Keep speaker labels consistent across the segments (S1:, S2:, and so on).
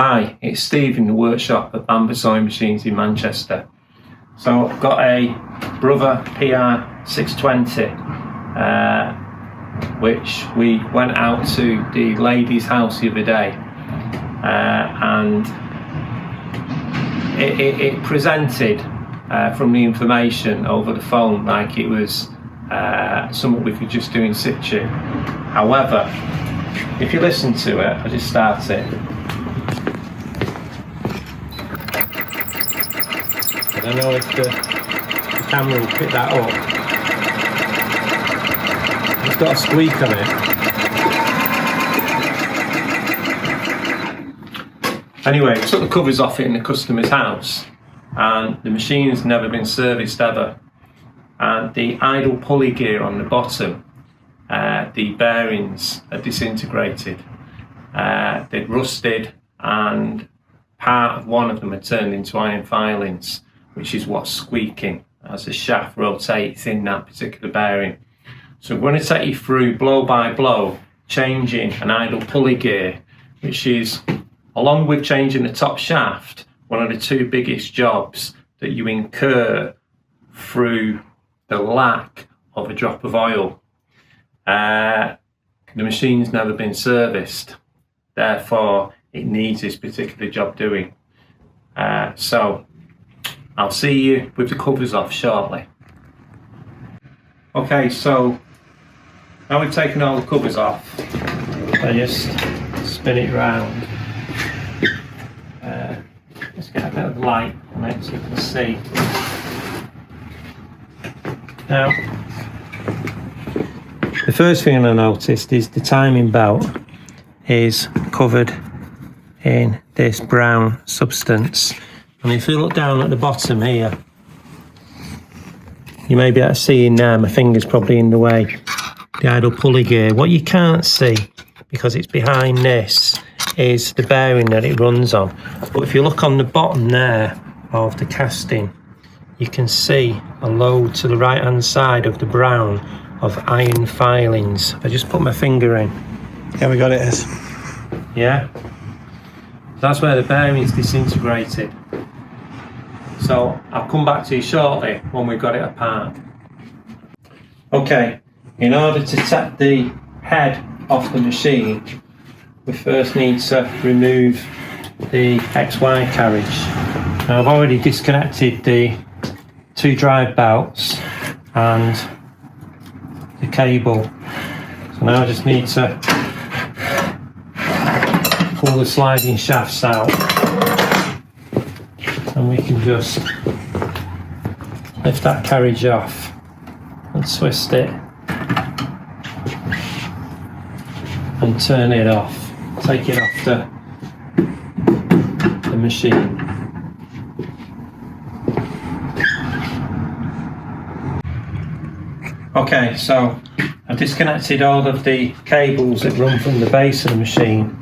S1: Hi, it's Steve in the workshop at Bamber Sewing Machines in Manchester. So I've got a Brother PR620 which we went out to the lady's house the other day, and it presented from the information over the phone like it was something we could just do in situ. However, if you listen to it, I'll just start it. I don't know if the camera will pick that up. It's got a squeak on it. Anyway, took the covers off it in the customer's house, and the machine's never been serviced ever. And the idle pulley gear on the bottom, the bearings are disintegrated. They'd rusted, and part of one of them had turned into iron filings, which is what's squeaking as the shaft rotates in that particular bearing. So we're going to take you through blow by blow changing an idle pulley gear, which is, along with changing the top shaft, one of the two biggest jobs that you incur through the lack of a drop of oil. The machine's never been serviced, therefore it needs this particular job doing. So I'll see you with the covers off shortly. Okay, so now we've taken all the covers off, I just spin it round. Let's get a bit of light on it so you can see. Now, the first thing I noticed is the timing belt is covered in this brown substance. And if you look down at the bottom here, you may be able to see in there, my finger's probably in the way, the idle pulley gear. What you can't see, because it's behind this, is the bearing that it runs on. But if you look on the bottom there of the casting, you can see a load to the right hand side of the brown of iron filings. I just put my finger in.
S2: Yeah, we got it.
S1: Yeah? That's where the bearing's disintegrated. So I'll come back to you shortly when we've got it apart. Okay, in order to take the head off the machine, we first need to remove the XY carriage. Now I've already disconnected the two drive belts and the cable. So now I just need to pull the sliding shafts out, and we can just lift that carriage off and twist it and turn it off, take it off the machine. Okay, so I've disconnected all of the cables that run from the base of the machine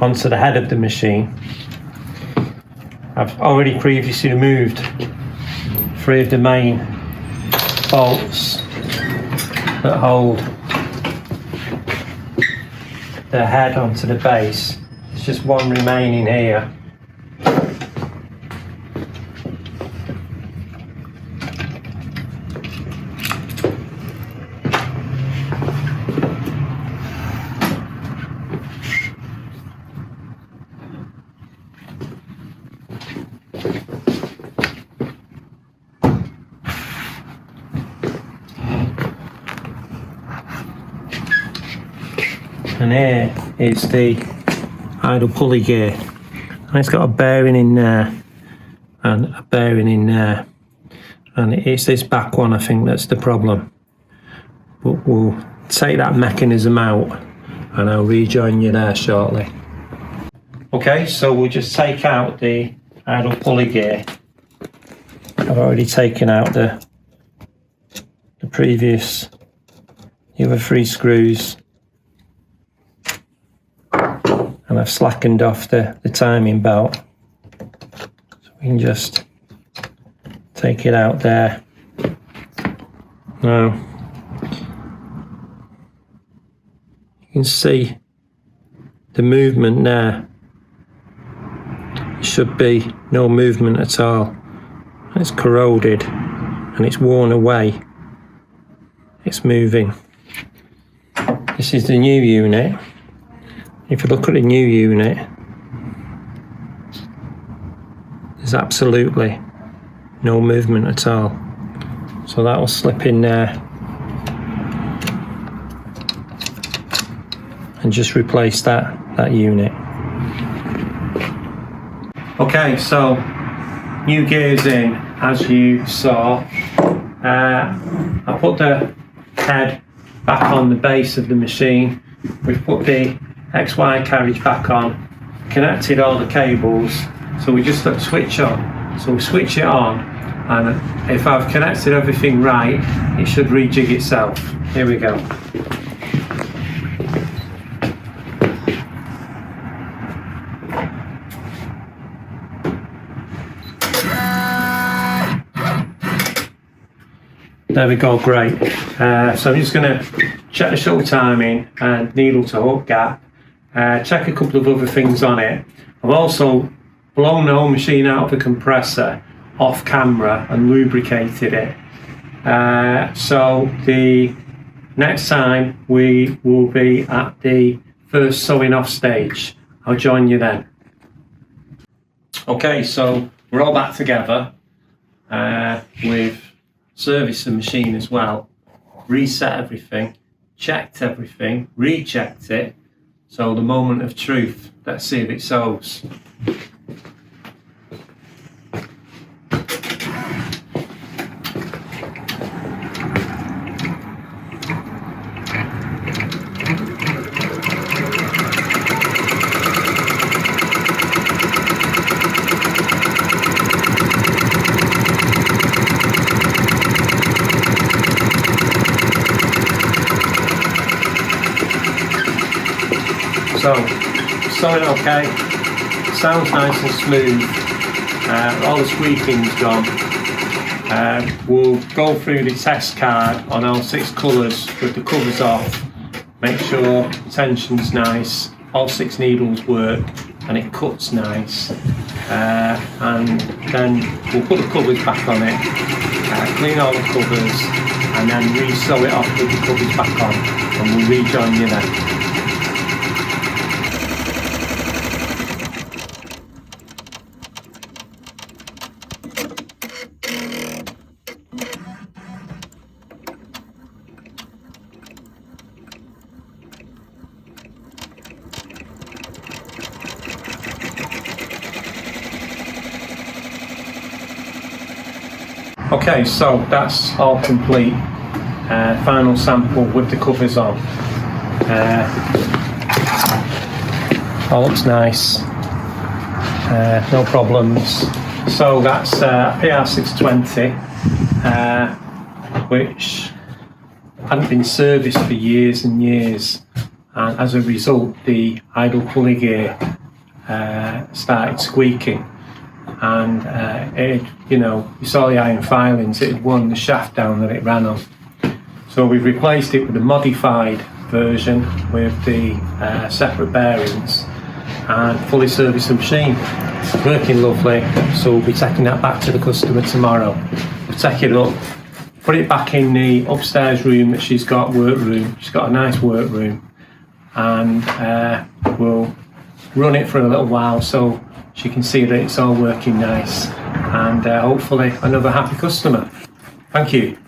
S1: onto the head of the machine. I've already previously removed 3 of the main bolts that hold the head onto the base. There's just one remaining here. And here is the idle pulley gear, and it's got a bearing in there and a bearing in there, and it's this back one I think that's the problem. But we'll take that mechanism out and I'll rejoin you there shortly. Okay, so we'll just take out the idle pulley gear. I've already taken out the previous, the other 3 screws, and I've slackened off the timing belt, so we can just take it out there. Now you can see the movement there should be no movement at all. It's corroded and it's worn away. It's moving. This is the new unit. If you look at the new unit, there's absolutely no movement at all. So that will slip in there and just replace that unit. Okay, so new gears in, as you saw. I put the head back on the base of the machine. We've put the XY carriage back on, connected all the cables, so we just got the switch on. So we switch it on, and if I've connected everything right, it should rejig itself. Here we go. There we go, great. So I'm just going to check the shuttle timing and needle to hook gap, check a couple of other things on it. I've also blown the whole machine out of the compressor off camera and lubricated it. So the next time we will be at the first sewing off stage. I'll join you then. Okay, so we're all back together. We've serviced the machine as well, reset everything, checked everything, rechecked it. So the moment of truth, let's see if it sews. So, sewing okay, sounds nice and smooth, all the squeaking's gone. We'll go through the test card on all 6 colours with the covers off, make sure the tension's nice, all 6 needles work and it cuts nice, and then we'll put the covers back on it, clean all the covers and then re-sew it off with the covers back on, and we'll rejoin you then. Okay, so that's all complete. Final sample with the covers on. All looks nice. No problems. So that's PR620, which hadn't been serviced for years and years, and as a result, the idle pulley gear started squeaking. And it, you saw the iron filings, it had worn the shaft down that it ran on. So we've replaced it with a modified version with the separate bearings and fully serviced the machine. It's working lovely, so we'll be taking that back to the customer tomorrow. We'll take it up, put it back in the upstairs room that she's got, workroom. She's got a nice workroom, and we'll run it for a little while so she can see that it's all working nice, and hopefully another happy customer. Thank you.